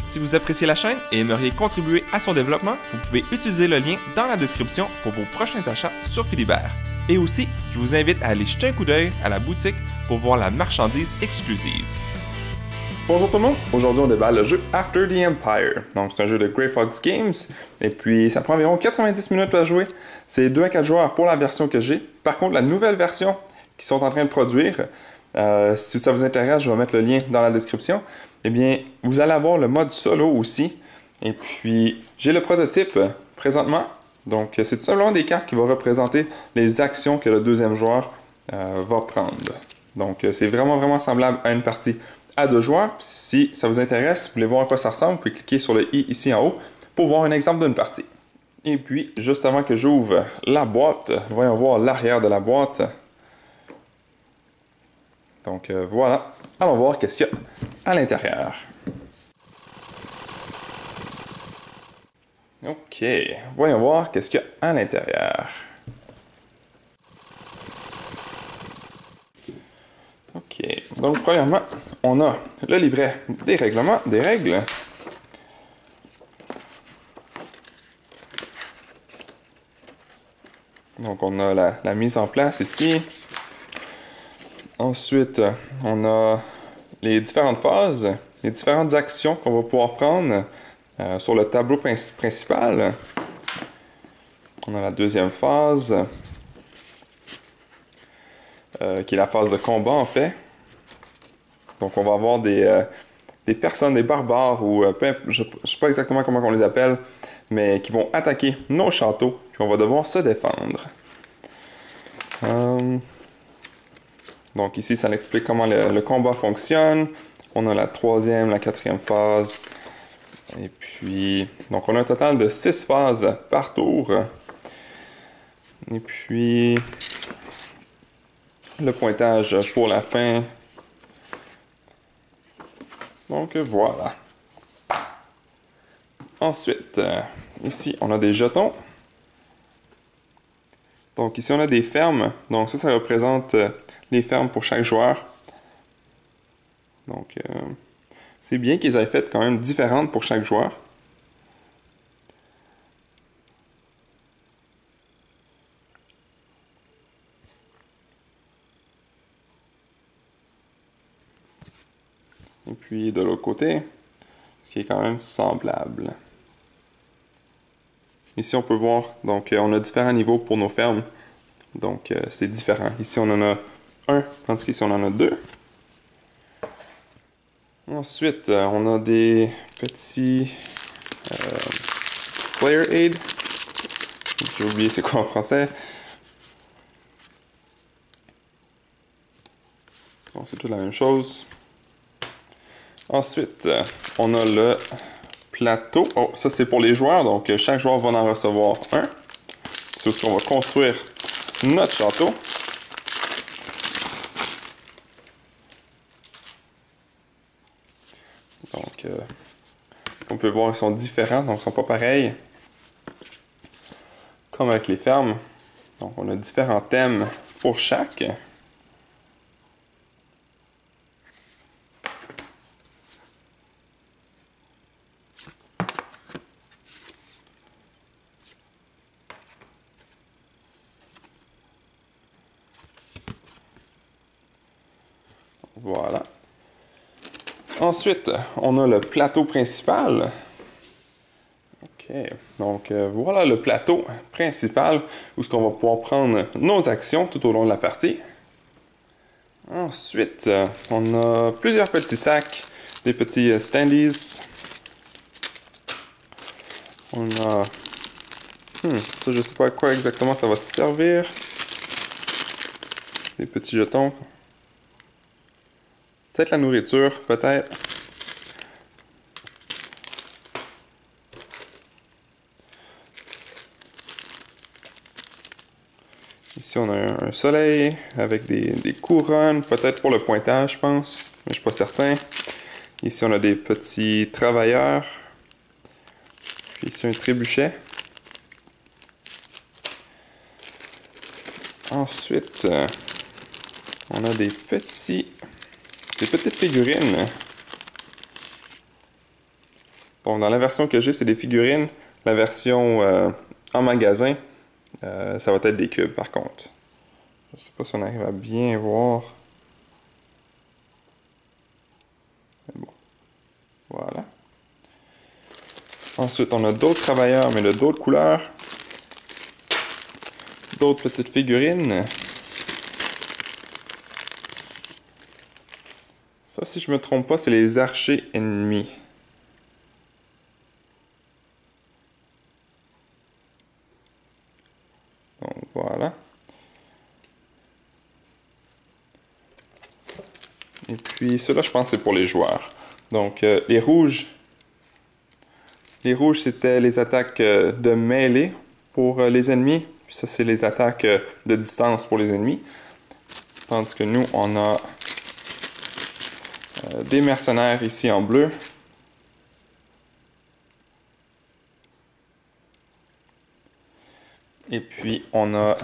Si vous appréciez la chaîne et aimeriez contribuer à son développement, vous pouvez utiliser le lien dans la description pour vos prochains achats sur Philibert. Et aussi, je vous invite à aller jeter un coup d'œil à la boutique pour voir la marchandise exclusive. Bonjour tout le monde, aujourd'hui on déballe le jeu After the Empire. Donc c'est un jeu de Grey Fox Games, et puis ça prend environ 90 minutes à jouer. C'est 2 à 4 joueurs pour la version que j'ai. Par contre, la nouvelle version qu'ils sont en train de produire, si ça vous intéresse, je vais mettre le lien dans la description. Eh bien, vous allez avoir le mode solo aussi. Et puis, j'ai le prototype présentement. Donc, c'est tout simplement des cartes qui vont représenter les actions que le deuxième joueur va prendre. Donc, c'est vraiment semblable à une partie à 2 joueurs. Puis, si ça vous intéresse, vous voulez voir à quoi ça ressemble, vous pouvez cliquer sur le i ici en haut pour voir un exemple d'une partie. Et puis, juste avant que j'ouvre la boîte, voyons voir l'arrière de la boîte. Donc, voilà. Allons voir qu'est-ce qu'il y a à l'intérieur. OK. Voyons voir qu'est-ce qu'il y a à l'intérieur. OK. Donc, premièrement, on a le livret des règlements, des règles. Donc, on a la mise en place ici. Ensuite, on a les différentes phases, les différentes actions qu'on va pouvoir prendre sur le tableau principal. On a la deuxième phase, qui est la phase de combat en fait. Donc on va avoir des personnes, des barbares, ou je ne sais pas exactement comment on les appelle, mais qui vont attaquer nos châteaux, puis on va devoir se défendre. Donc ici, ça explique comment le combat fonctionne. On a la troisième, la quatrième phase. Et puis, donc on a un total de 6 phases par tour. Et puis, le pointage pour la fin. Donc voilà. Ensuite, ici, on a des jetons. Donc ici, on a des fermes. Donc ça représente les fermes pour chaque joueur. Donc, c'est bien qu'ils aient fait quand même différentes pour chaque joueur. Et puis de l'autre côté, ce qui est quand même semblable. Ici, on peut voir, donc on a différents niveaux pour nos fermes. Donc, c'est différent. Ici, on en a un, tandis qu'ici, on en a 2. Ensuite, on a des petits player aid. J'ai oublié c'est quoi en français. Bon, c'est toute la même chose. Ensuite, on a le plateau. Oh, ça c'est pour les joueurs, donc chaque joueur va en recevoir un. C'est où on va construire notre château. Donc, on peut voir qu'ils sont différents, donc ils ne sont pas pareils. Comme avec les fermes. Donc, on a différents thèmes pour chaque. Voilà. Ensuite, on a le plateau principal. OK. Donc, voilà le plateau principal où ce qu'on va pouvoir prendre nos actions tout au long de la partie. Ensuite, on a plusieurs petits sacs, des petits standees. On a... ça, je sais pas à quoi exactement ça va servir. Des petits jetons. Peut-être la nourriture, peut-être. Ici, on a un soleil avec des couronnes, peut-être pour le pointage, je pense, mais je ne suis pas certain. Ici, on a des petits travailleurs. Puis ici, un trébuchet. Ensuite, on a des petites figurines. Donc dans la version que j'ai, c'est des figurines. La version en magasin, ça va être des cubes par contre. Je sais pas si on arrive à bien voir. Mais bon, voilà. Ensuite, on a d'autres travailleurs, mais de d'autres couleurs. D'autres petites figurines. Ça, si je me trompe pas, c'est les archers ennemis. Donc voilà. Et puis ceux-là, je pense que c'est pour les joueurs. Donc les rouges. Les rouges, c'était les attaques de mêlée pour les ennemis. Puis ça, c'est les attaques de distance pour les ennemis. Tandis que nous, on a des mercenaires ici en bleu. Et puis, on a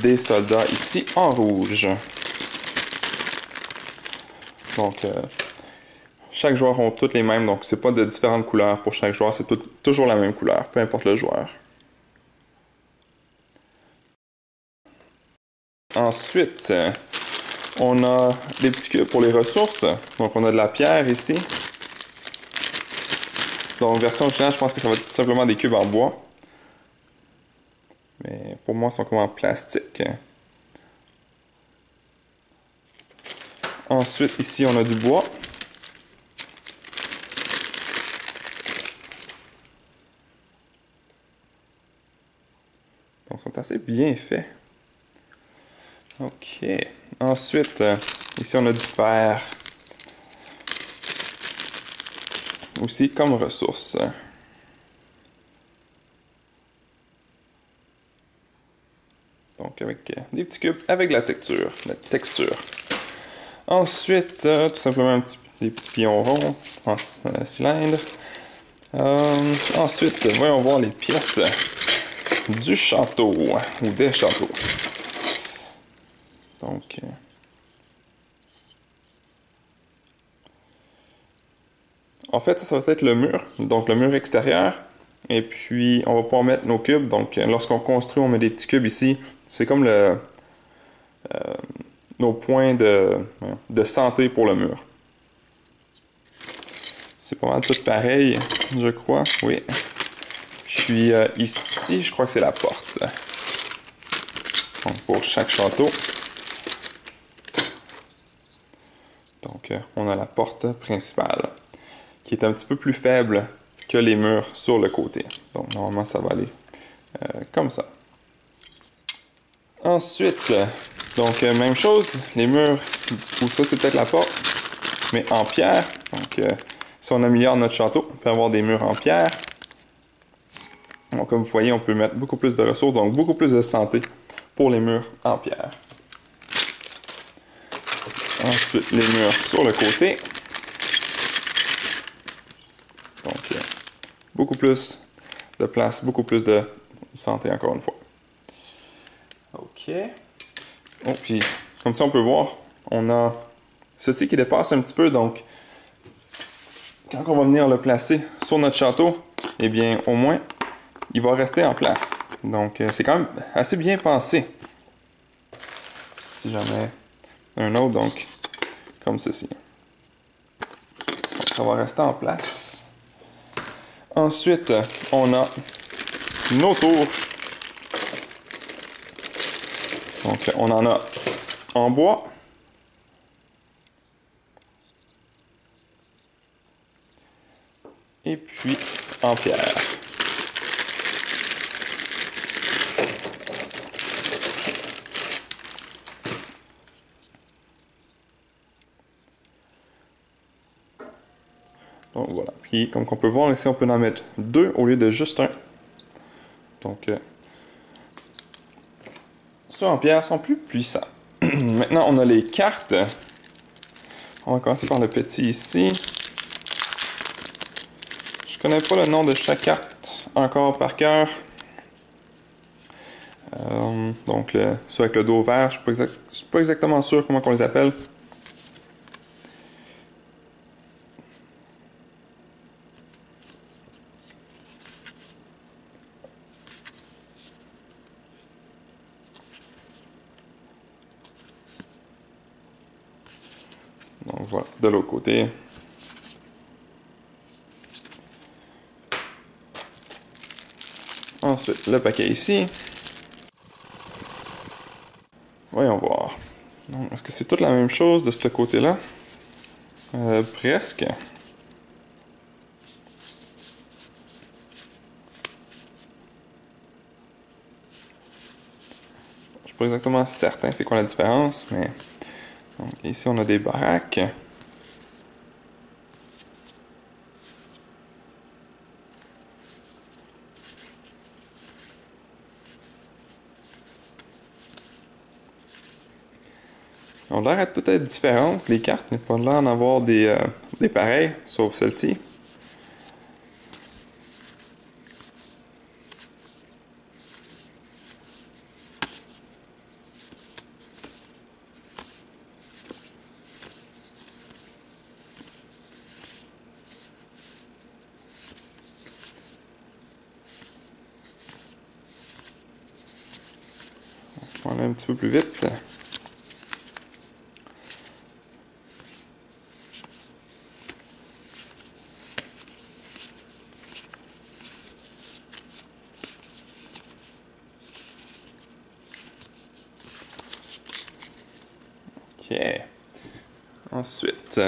des soldats ici en rouge. Donc, chaque joueur ont toutes les mêmes, donc c'est pas de différentes couleurs pour chaque joueur, c'est toujours la même couleur, peu importe le joueur. Ensuite, on a des petits cubes pour les ressources. Donc, on a de la pierre ici. Donc, version originale, je pense que ça va être tout simplement des cubes en bois. Mais pour moi, ils sont comme en plastique. Ensuite, ici, on a du bois. Donc, ils sont assez bien faits. OK. Ensuite, ici, on a du fer. Aussi comme ressource. Donc, avec des petits cubes avec la texture. Ensuite, tout simplement des petits pions ronds en cylindre. Ensuite, voyons voir les pièces du château ou des châteaux. Donc, en fait, ça va être le mur, donc le mur extérieur. Et puis, on va pouvoir mettre nos cubes. Donc, lorsqu'on construit, on met des petits cubes ici. C'est comme nos points de santé pour le mur. C'est pas mal tout pareil, je crois. Oui. Puis ici, je crois que c'est la porte. Donc, pour chaque château. Donc, on a la porte principale, qui est un petit peu plus faible que les murs sur le côté. Donc, normalement, ça va aller comme ça. Ensuite, donc, même chose, les murs, ou ça, c'est peut-être la porte, mais en pierre. Donc, si on améliore notre château, on peut avoir des murs en pierre. Donc, comme vous voyez, on peut mettre beaucoup plus de ressources, donc beaucoup plus de santé pour les murs en pierre. Ensuite, les murs sur le côté. Donc, beaucoup plus de place, beaucoup plus de santé, encore une fois. OK. Oh, puis, comme ça, on peut voir, on a ceci qui dépasse un petit peu. Donc, quand on va venir le placer sur notre château, eh bien, au moins, il va rester en place. Donc, c'est quand même assez bien pensé. Si jamais un autre, donc, comme ceci. Donc, ça va rester en place. Ensuite, on a nos tours. Donc, on en a en bois. Et puis, en pierre. Donc voilà. Puis comme on peut voir ici, on peut en mettre deux au lieu de juste un. Donc ceux en pierre sont plus puissants. Maintenant, on a les cartes. On va commencer par le petit ici. Je connais pas le nom de chaque carte encore par cœur. Donc ceux avec le dos vert, je ne suis pas exactement sûr comment on les appelle. Voilà, de l'autre côté. Ensuite, le paquet ici. Voyons voir. Est-ce que c'est toute la même chose de ce côté-là? Presque. Je suis pas exactement certain c'est quoi la différence, mais... Donc, ici, on a des baraques. Ils ont l'air à tout être différentes, les cartes. Il n'y a pas l'air d'en avoir des pareils, sauf celle-ci. On va aller un petit peu plus vite. OK. Ensuite,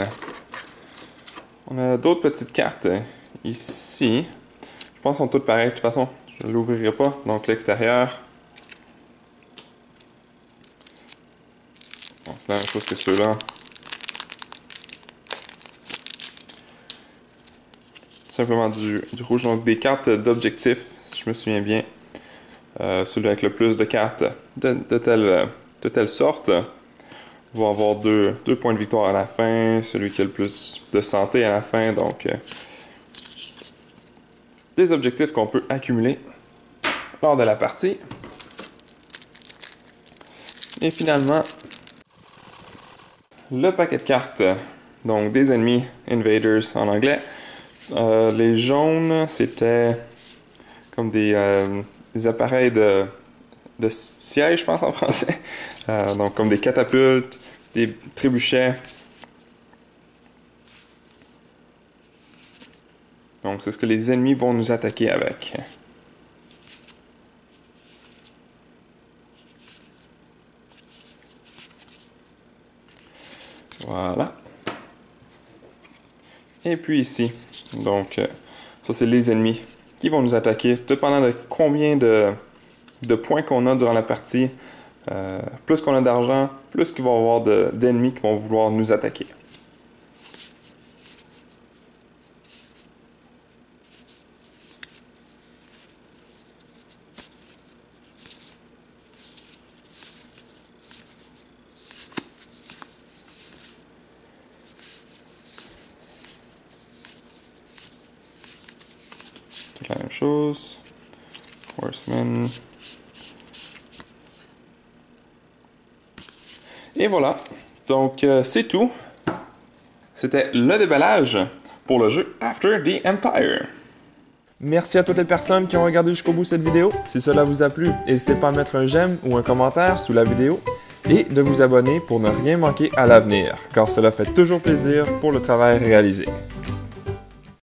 on a d'autres petites cartes ici. Je pense qu'elles sont toutes pareilles. De toute façon, je ne l'ouvrirai pas. Donc, l'extérieur. Bon, c'est la même chose que ceux-là. Simplement du rouge. Donc, des cartes d'objectifs, si je me souviens bien. Celui avec le plus de cartes de telle sorte va avoir deux points de victoire à la fin. Celui qui a le plus de santé à la fin. Donc, des objectifs qu'on peut accumuler lors de la partie. Et finalement, le paquet de cartes. Donc, des ennemis, invaders en anglais. Les jaunes, c'était comme des appareils de siège, je pense en français. Donc, comme des catapultes, des trébuchets. Donc, c'est ce que les ennemis vont nous attaquer avec. Voilà. Et puis ici, donc, ça c'est les ennemis qui vont nous attaquer, dépendant de combien de points qu'on a durant la partie. Plus qu'on a d'argent, plus qu'il va y avoir d'ennemis qui vont vouloir nous attaquer. C'est la même chose. Horseman. Et voilà. Donc, c'est tout. C'était le déballage pour le jeu After the Empire. Merci à toutes les personnes qui ont regardé jusqu'au bout cette vidéo. Si cela vous a plu, n'hésitez pas à mettre un j'aime ou un commentaire sous la vidéo et de vous abonner pour ne rien manquer à l'avenir, car cela fait toujours plaisir pour le travail réalisé.